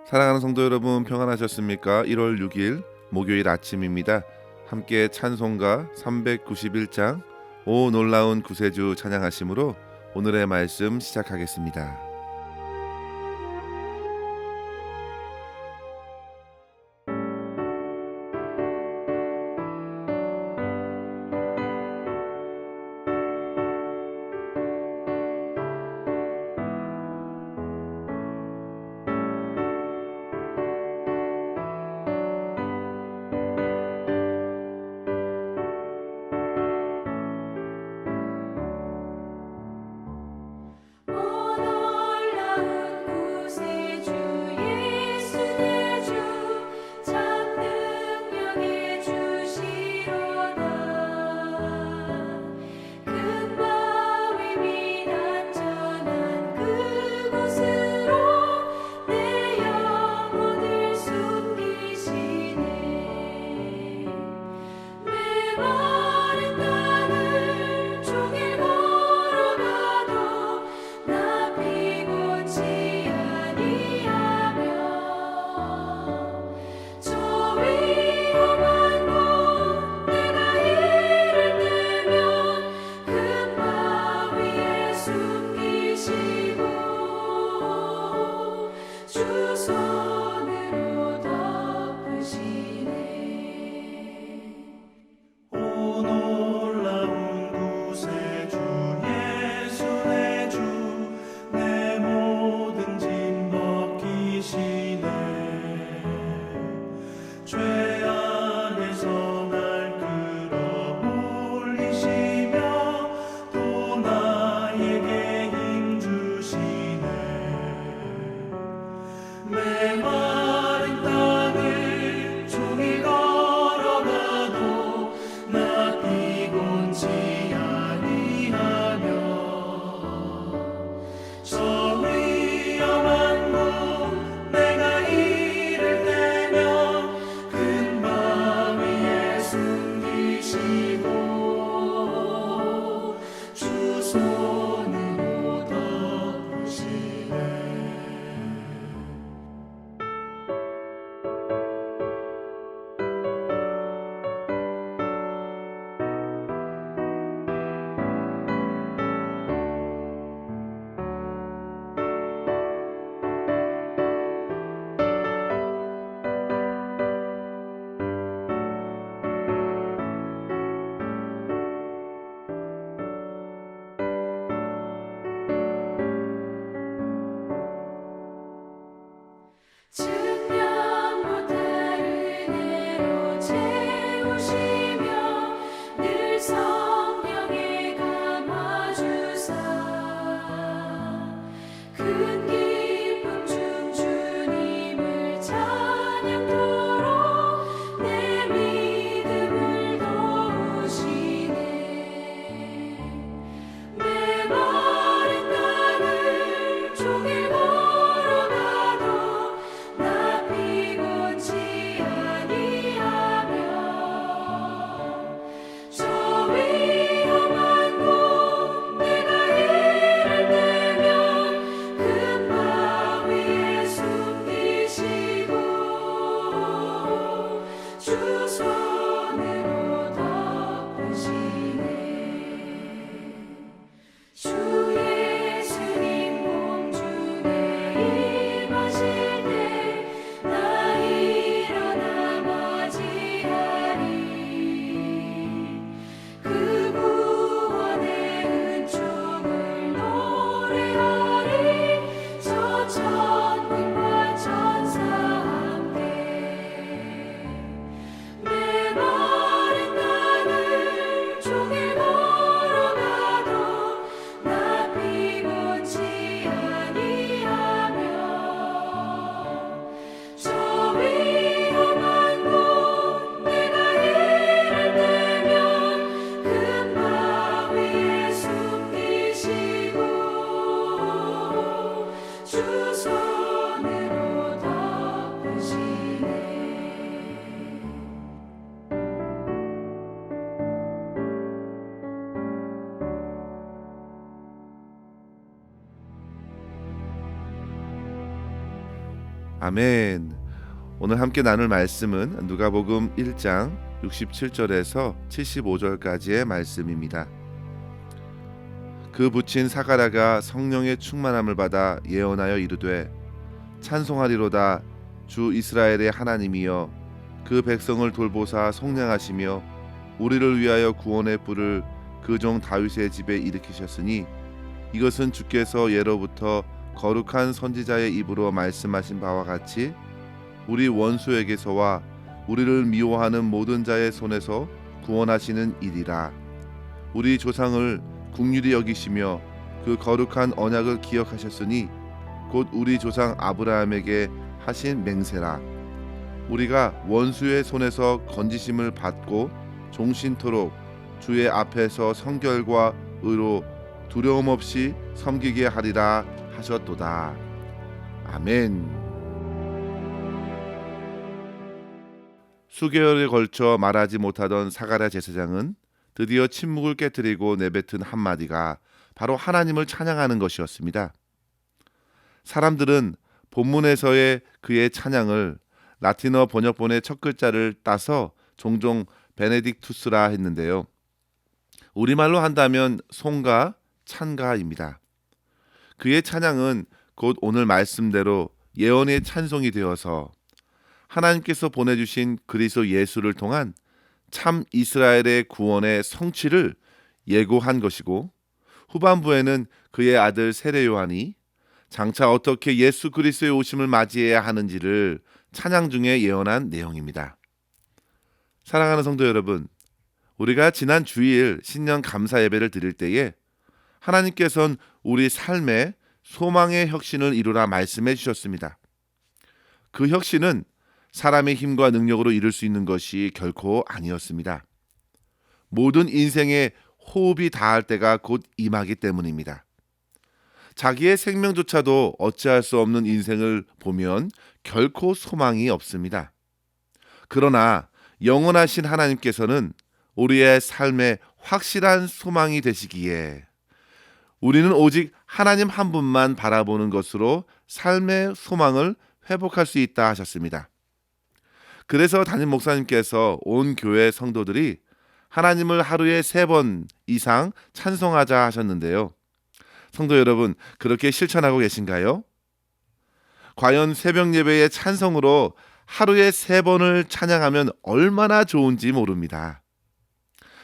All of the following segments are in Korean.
사랑하는 성도 여러분, 평안하셨습니까? 1월 6일 목요일 아침입니다. 함께 찬송가 391장 오 놀라운 구세주 찬양하심으로 오늘의 말씀 시작하겠습니다. 저 위험한 곳 내가 아멘. 오늘 함께 나눌 말씀은 누가복음 1장 67절에서 75절까지의 말씀입니다. 그 붙인 사가랴가 성령의 충만함을 받아 예언하여 이르되 찬송하리로다 주 이스라엘의 하나님이여 그 백성을 돌보사 속량하시며 우리를 위하여 구원의 뿔을 그 종 다윗의 집에 일으키셨으니 이것은 주께서 예로부터 거룩한 선지자의 입으로 말씀하신 바와 같이 우리 원수에게서와 우리를 미워하는 모든 자의 손에서 구원하시는 일이라. 우리 조상을 긍휼히 여기시며 그 거룩한 언약을 기억하셨으니 곧 우리 조상 아브라함에게 하신 맹세라. 우리가 원수의 손에서 건지심을 받고 종신토록 주의 앞에서 성결과 의로 두려움 없이 섬기게 하리라 하셨도다. 아멘. 수개월에 걸쳐 말하지 못하던 사가랴 제사장은 드디어 침묵을 깨뜨리고 내뱉은 한마디가 바로 하나님을 찬양하는 것이었습니다. 사람들은 본문에서의 그의 찬양을 라틴어 번역본의 첫 글자를 따서 종종 베네딕투스라 했는데요. 우리말로 한다면 송가, 찬가입니다. 그의 찬양은 곧 오늘 말씀대로 예언의 찬송이 되어서 하나님께서 보내주신 그리스도 예수를 통한 참 이스라엘의 구원의 성취를 예고한 것이고, 후반부에는 그의 아들 세례 요한이 장차 어떻게 예수 그리스도의 오심을 맞이해야 하는지를 찬양 중에 예언한 내용입니다. 사랑하는 성도 여러분, 우리가 지난 주일 신년 감사 예배를 드릴 때에 하나님께서는 우리 삶에 소망의 혁신을 이루라 말씀해 주셨습니다. 그 혁신은 사람의 힘과 능력으로 이룰 수 있는 것이 결코 아니었습니다. 모든 인생의 호흡이 다할 때가 곧 임하기 때문입니다. 자기의 생명조차도 어찌할 수 없는 인생을 보면 결코 소망이 없습니다. 그러나 영원하신 하나님께서는 우리의 삶에 확실한 소망이 되시기에 우리는 오직 하나님 한 분만 바라보는 것으로 삶의 소망을 회복할 수 있다 하셨습니다. 그래서 담임 목사님께서 온 교회 성도들이 하나님을 하루에 3번 이상 찬송하자 하셨는데요. 성도 여러분, 그렇게 실천하고 계신가요? 과연 새벽 예배의 찬송으로 하루에 3번을 찬양하면 얼마나 좋은지 모릅니다.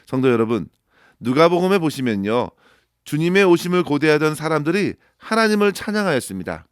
성도 여러분, 누가복음에 보시면요, 주님의 오심을 고대하던 사람들이 하나님을 찬양하였습니다.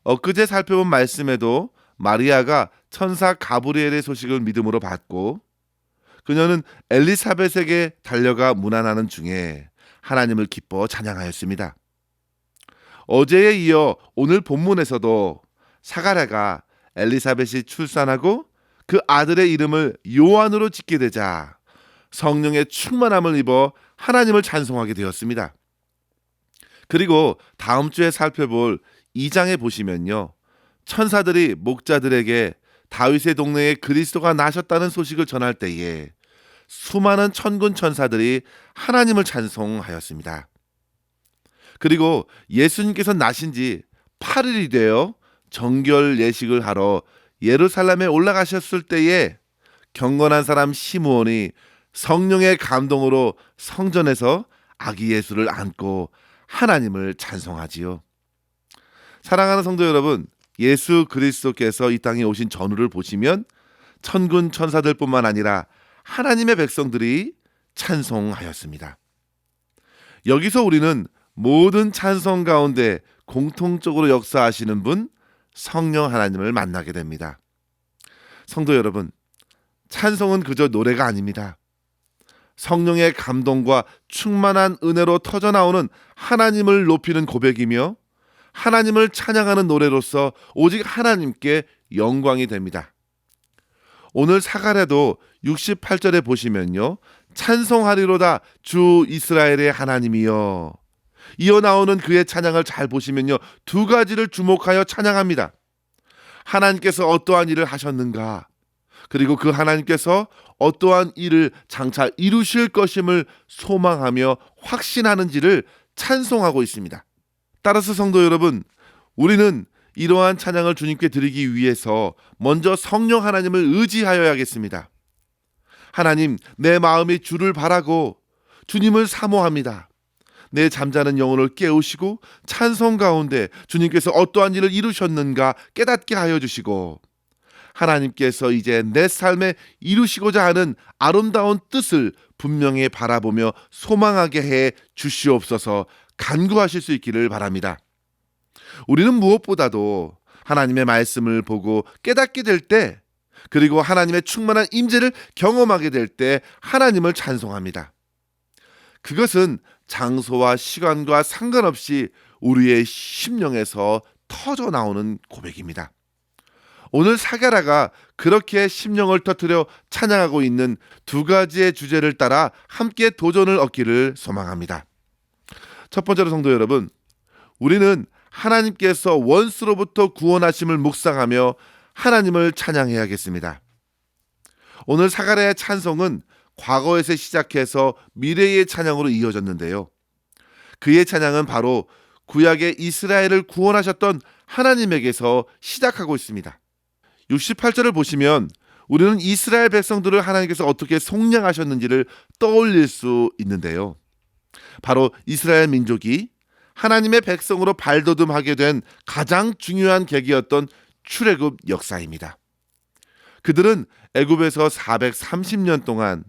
엊그제 살펴본 말씀에도 마리아가 천사 가브리엘의 소식을 믿음으로 받고 그녀는 엘리사벳에게 달려가 문안하는 중에 하나님을 기뻐 찬양하였습니다. 어제에 이어 오늘 본문에서도 사가랴가 엘리사벳이 출산하고 그 아들의 이름을 요한으로 짓게 되자 성령의 충만함을 입어 하나님을 찬송하게 되었습니다. 그리고 다음 주에 살펴볼 2장에 보시면요, 천사들이 목자들에게 다윗의 동네에 그리스도가 나셨다는 소식을 전할 때에 수많은 천군 천사들이 하나님을 찬송하였습니다. 그리고 예수님께서 나신 지 8일이 되어 정결 예식을 하러 예루살렘에 올라가셨을 때에 경건한 사람 시므온이 성령의 감동으로 성전에서 아기 예수를 안고 하나님을 찬송하지요. 사랑하는 성도 여러분, 예수 그리스도께서 이 땅에 오신 전후를 보시면 천군 천사들뿐만 아니라 하나님의 백성들이 찬송하였습니다. 여기서 우리는 모든 찬송 가운데 공통적으로 역사하시는 분 성령 하나님을 만나게 됩니다. 성도 여러분, 찬송은 그저 노래가 아닙니다. 성령의 감동과 충만한 은혜로 터져나오는 하나님을 높이는 고백이며 하나님을 찬양하는 노래로서 오직 하나님께 영광이 됩니다. 오늘 사가랴도 68절에 보시면요, 찬송하리로다 주 이스라엘의 하나님이여. 이어 나오는 그의 찬양을 잘 보시면요, 2가지를 주목하여 찬양합니다. 하나님께서 어떠한 일을 하셨는가, 그리고 그 하나님께서 어떠한 일을 장차 이루실 것임을 소망하며 확신하는지를 찬송하고 있습니다. 따라서 성도 여러분, 우리는 이러한 찬양을 주님께 드리기 위해서 먼저 성령 하나님을 의지하여야겠습니다. 하나님, 내 마음이 주를 바라고 주님을 사모합니다. 내 잠자는 영혼을 깨우시고 찬송 가운데 주님께서 어떠한 일을 이루셨는가 깨닫게 하여 주시고, 하나님께서 이제 내 삶에 이루시고자 하는 아름다운 뜻을 분명히 바라보며 소망하게 해 주시옵소서 간구하실 수 있기를 바랍니다. 우리는 무엇보다도 하나님의 말씀을 보고 깨닫게 될 때, 그리고 하나님의 충만한 임재를 경험하게 될 때 하나님을 찬송합니다. 그것은 장소와 시간과 상관없이 우리의 심령에서 터져 나오는 고백입니다. 오늘 사가랴가 그렇게 심령을 터뜨려 찬양하고 있는 두 가지의 주제를 따라 함께 도전을 얻기를 소망합니다. 첫 번째로 성도 여러분, 우리는 하나님께서 원수로부터 구원하심을 묵상하며 하나님을 찬양해야겠습니다. 오늘 사가랴의 찬송은 과거에서 시작해서 미래의 찬양으로 이어졌는데요. 그의 찬양은 바로 구약의 이스라엘을 구원하셨던 하나님에게서 시작하고 있습니다. 68절을 보시면 우리는 이스라엘 백성들을 하나님께서 어떻게 속량하셨는지를 떠올릴 수 있는데요. 바로 이스라엘 민족이 하나님의 백성으로 발돋움하게 된 가장 중요한 계기였던 출애굽 역사입니다. 그들은 애굽에서 430년 동안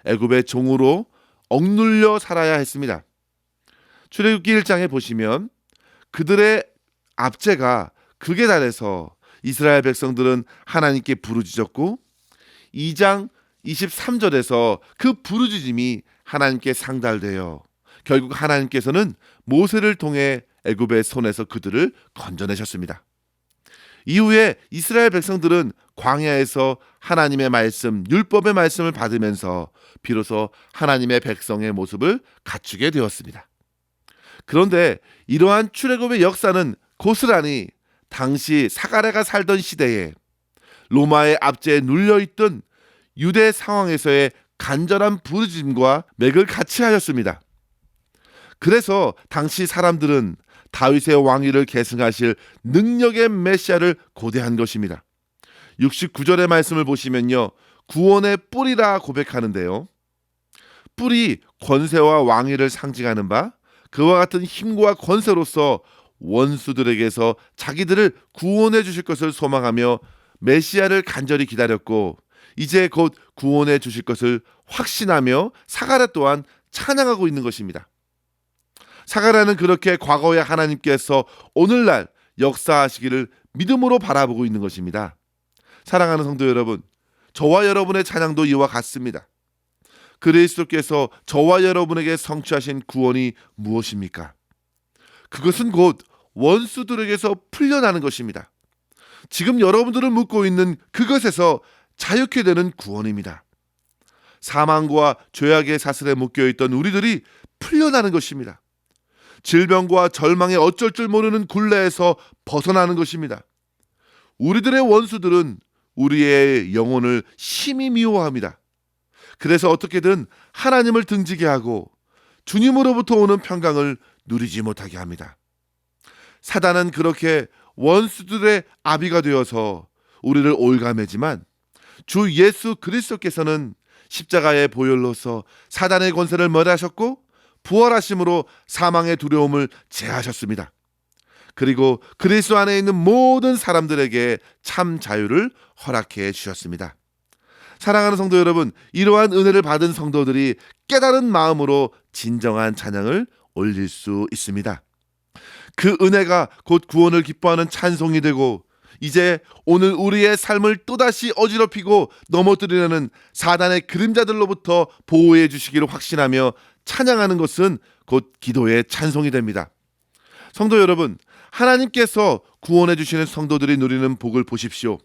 애굽의 종으로 억눌려 살아야 했습니다. 출애굽기 1장에 보시면 그들의 압제가 극에 달해서 이스라엘 백성들은 하나님께 부르짖었고, 2장 23절에서 그 부르짖음이 하나님께 상달되어 결국 하나님께서는 모세를 통해 애굽의 손에서 그들을 건져내셨습니다. 이후에 이스라엘 백성들은 광야에서 하나님의 말씀, 율법의 말씀을 받으면서 비로소 하나님의 백성의 모습을 갖추게 되었습니다. 그런데 이러한 출애굽의 역사는 고스란히 당시 사가랴가 살던 시대에 로마의 압제에 눌려있던 유대 상황에서의 간절한 부르짖음과 맥을 같이 하였습니다. 그래서 당시 사람들은 다윗의 왕위를 계승하실 능력의 메시아를 고대한 것입니다. 69절의 말씀을 보시면요, 구원의 뿔이라 고백하는데요, 뿔이 권세와 왕위를 상징하는 바, 그와 같은 힘과 권세로서 원수들에게서 자기들을 구원해 주실 것을 소망하며 메시아를 간절히 기다렸고, 이제 곧 구원해 주실 것을 확신하며 사가랴 또한 찬양하고 있는 것입니다. 사가랴는 그렇게 과거에 하나님께서 오늘날 역사하시기를 믿음으로 바라보고 있는 것입니다. 사랑하는 성도 여러분, 저와 여러분의 찬양도 이와 같습니다. 그리스도께서 저와 여러분에게 성취하신 구원이 무엇입니까? 그것은 곧 원수들에게서 풀려나는 것입니다. 지금 여러분들을 묶고 있는 그것에서 자유케 되는 구원입니다. 사망과 죄악의 사슬에 묶여있던 우리들이 풀려나는 것입니다. 질병과 절망에 어쩔 줄 모르는 굴레에서 벗어나는 것입니다. 우리들의 원수들은 우리의 영혼을 심히 미워합니다. 그래서 어떻게든 하나님을 등지게 하고 주님으로부터 오는 평강을 누리지 못하게 합니다. 사단은 그렇게 원수들의 아비가 되어서 우리를 올가매지만 주 예수 그리스도께서는 십자가의 보혈로서 사단의 권세를 멸하셨고 부활하심으로 사망의 두려움을 제하셨습니다. 그리고 그리스도 안에 있는 모든 사람들에게 참 자유를 허락해 주셨습니다. 사랑하는 성도 여러분, 이러한 은혜를 받은 성도들이 깨달은 마음으로 진정한 찬양을 올릴 수 있습니다. 그 은혜가 곧 구원을 기뻐하는 찬송이 되고, 이제 오늘 우리의 삶을 또다시 어지럽히고 넘어뜨리려는 사단의 그림자들로부터 보호해 주시기를 확신하며 찬양하는 것은 곧 기도의 찬송이 됩니다. 성도 여러분, 하나님께서 구원해 주시는 성도들이 누리는 복을 보십시오.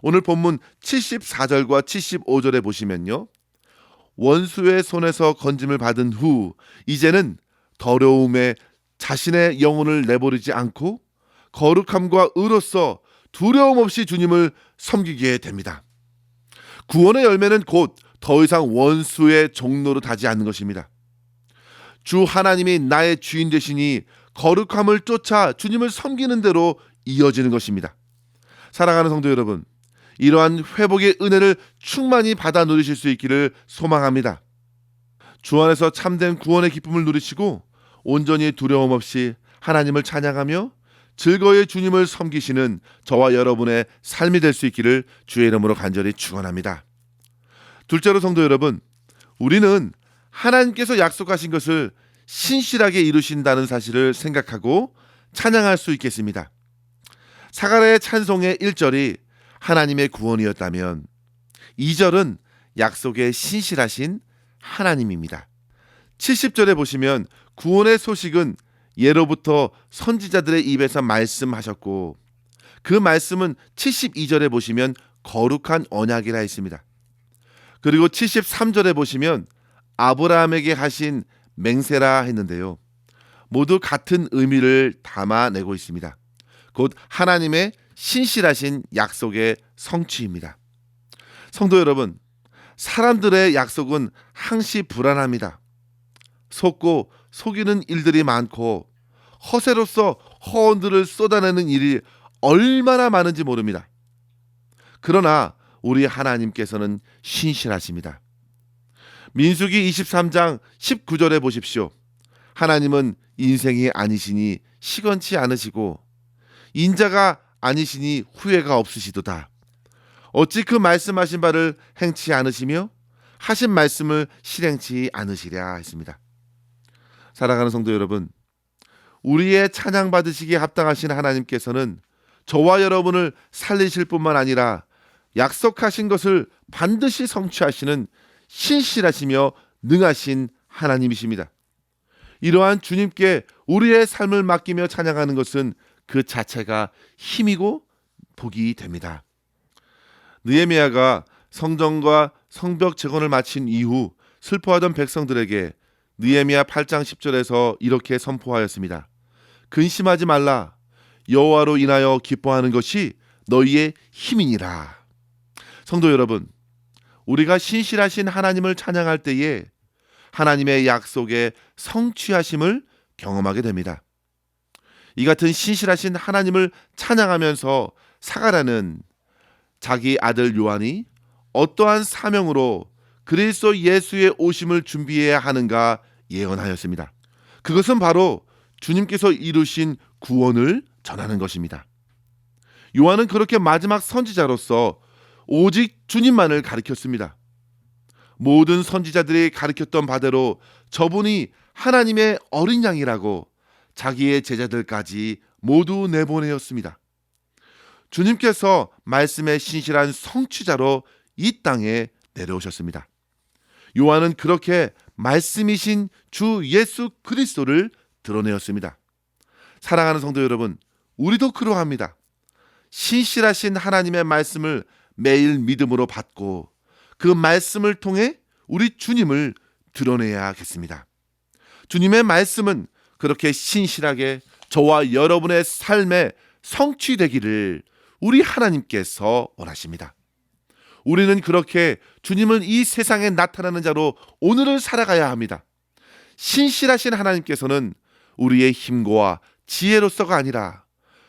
오늘 본문 74절과 75절에 보시면요, 원수의 손에서 건짐을 받은 후 이제는 더러움에 자신의 영혼을 내버리지 않고 거룩함과 의로써 두려움 없이 주님을 섬기게 됩니다. 구원의 열매는 곧 더 이상 원수의 종로로 타지 않는 것입니다. 주 하나님이 나의 주인 되시니 거룩함을 쫓아 주님을 섬기는 대로 이어지는 것입니다. 사랑하는 성도 여러분, 이러한 회복의 은혜를 충만히 받아 누리실 수 있기를 소망합니다. 주 안에서 참된 구원의 기쁨을 누리시고 온전히 두려움 없이 하나님을 찬양하며 즐거이 주님을 섬기시는 저와 여러분의 삶이 될 수 있기를 주의 이름으로 간절히 축원합니다. 둘째로 성도 여러분, 우리는 하나님께서 약속하신 것을 신실하게 이루신다는 사실을 생각하고 찬양할 수 있겠습니다. 사가랴의 찬송의 1절이 하나님의 구원이었다면 2절은 약속에 신실하신 하나님입니다. 70절에 보시면 구원의 소식은 예로부터 선지자들의 입에서 말씀하셨고 그 말씀은 72절에 보시면 거룩한 언약이라 했습니다. 그리고 73절에 보시면 아브라함에게 하신 맹세라 했는데요. 모두 같은 의미를 담아내고 있습니다. 곧 하나님의 신실하신 약속의 성취입니다. 성도 여러분, 사람들의 약속은 항시 불안합니다. 속고 속이는 일들이 많고 허세로서 허언들을 쏟아내는 일이 얼마나 많은지 모릅니다. 그러나 우리 하나님께서는 신실하십니다. 민수기 23장 19절에 보십시오. 하나님은 인생이 아니시니 시건치 않으시고 인자가 아니시니 후회가 없으시도다. 어찌 그 말씀하신 바를 행치 않으시며 하신 말씀을 실행치 않으시랴 했습니다. 사랑하는 성도 여러분, 우리의 찬양 받으시기에 합당하신 하나님께서는 저와 여러분을 살리실 뿐만 아니라 약속하신 것을 반드시 성취하시는 신실하시며 능하신 하나님이십니다. 이러한 주님께 우리의 삶을 맡기며 찬양하는 것은 그 자체가 힘이고 복이 됩니다. 느헤미야가 성전과 성벽 재건을 마친 이후 슬퍼하던 백성들에게 느헤미야 8장 10절에서 이렇게 선포하였습니다. 근심하지 말라. 여호와로 인하여 기뻐하는 것이 너희의 힘이니라. 성도 여러분, 우리가 신실하신 하나님을 찬양할 때에 하나님의 약속의 성취하심을 경험하게 됩니다. 이 같은 신실하신 하나님을 찬양하면서 사가랴는 자기 아들 요한이 어떠한 사명으로 그리스도 예수의 오심을 준비해야 하는가 예언하였습니다. 그것은 바로 주님께서 이루신 구원을 전하는 것입니다. 요한은 그렇게 마지막 선지자로서 오직 주님만을 가리켰습니다. 모든 선지자들이 가리켰던 바대로 저분이 하나님의 어린 양이라고 자기의 제자들까지 모두 내보내었습니다. 주님께서 말씀의 신실한 성취자로 이 땅에 내려오셨습니다. 요한은 그렇게 말씀이신 주 예수 그리스도를 드러내었습니다. 사랑하는 성도 여러분, 우리도 그러합니다. 신실하신 하나님의 말씀을 매일 믿음으로 받고 그 말씀을 통해 우리 주님을 드러내야겠습니다. 주님의 말씀은 그렇게 신실하게 저와 여러분의 삶에 성취되기를 우리 하나님께서 원하십니다. 우리는 그렇게 주님을 이 세상에 나타나는 자로 오늘을 살아가야 합니다. 신실하신 하나님께서는 우리의 힘과 지혜로서가 아니라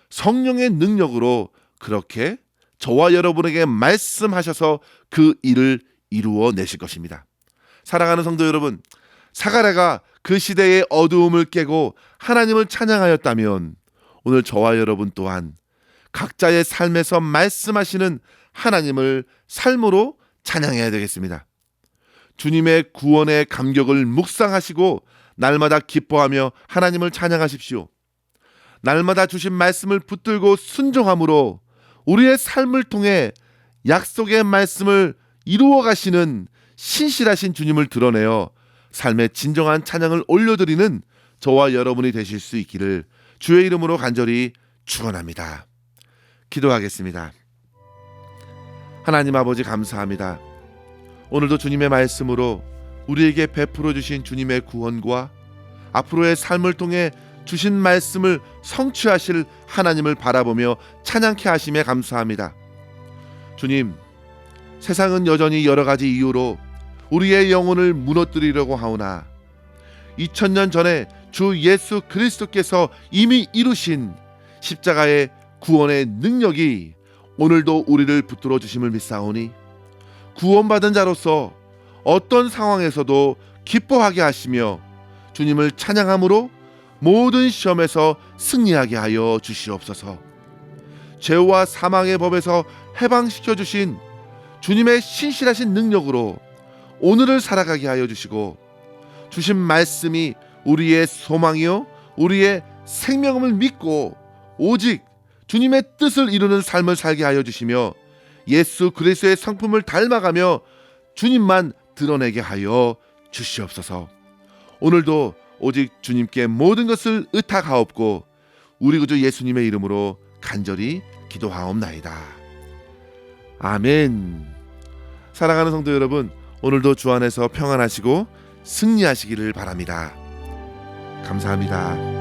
성령의 능력으로 그렇게 저와 여러분에게 말씀하셔서 그 일을 이루어내실 것입니다. 사랑하는 성도 여러분, 사가랴가 그 시대의 어두움을 깨고 하나님을 찬양하였다면 오늘 저와 여러분 또한 각자의 삶에서 말씀하시는 하나님을 삶으로 찬양해야 되겠습니다. 주님의 구원의 감격을 묵상하시고 날마다 기뻐하며 하나님을 찬양하십시오. 날마다 주신 말씀을 붙들고 순종함으로 우리의 삶을 통해 약속의 말씀을 이루어 가시는 신실하신 주님을 드러내어 삶의 진정한 찬양을 올려드리는 저와 여러분이 되실 수 있기를 주의 이름으로 간절히 축원합니다. 기도하겠습니다. 하나님 아버지 감사합니다. 오늘도 주님의 말씀으로 우리에게 베풀어 주신 주님의 구원과 앞으로의 삶을 통해 주신 말씀을 성취하실 하나님을 바라보며 찬양케 하심에 감사합니다. 주님, 세상은 여전히 여러 가지 이유로 우리의 영혼을 무너뜨리려고 하오나 2000년 전에 주 예수 그리스도께서 이미 이루신 십자가의 구원의 능력이 오늘도 우리를 붙들어 주심을 믿사오니 구원받은 자로서 어떤 상황에서도 기뻐하게 하시며 주님을 찬양함으로 모든 시험에서 승리하게 하여 주시옵소서. 죄와 사망의 법에서 해방시켜 주신 주님의 신실하신 능력으로 오늘을 살아가게 하여 주시고 주신 말씀이 우리의 소망이요 우리의 생명을 믿고 오직 주님의 뜻을 이루는 삶을 살게 하여 주시며 예수 그리스도의 성품을 닮아가며 주님만 드러내게 하여 주시옵소서. 오늘도 오직 주님께 모든 것을 의탁하옵고 우리 구주 예수님의 이름으로 간절히 기도하옵나이다. 아멘. 사랑하는 성도 여러분, 오늘도 주 안에서 평안하시고 승리하시기를 바랍니다. 감사합니다.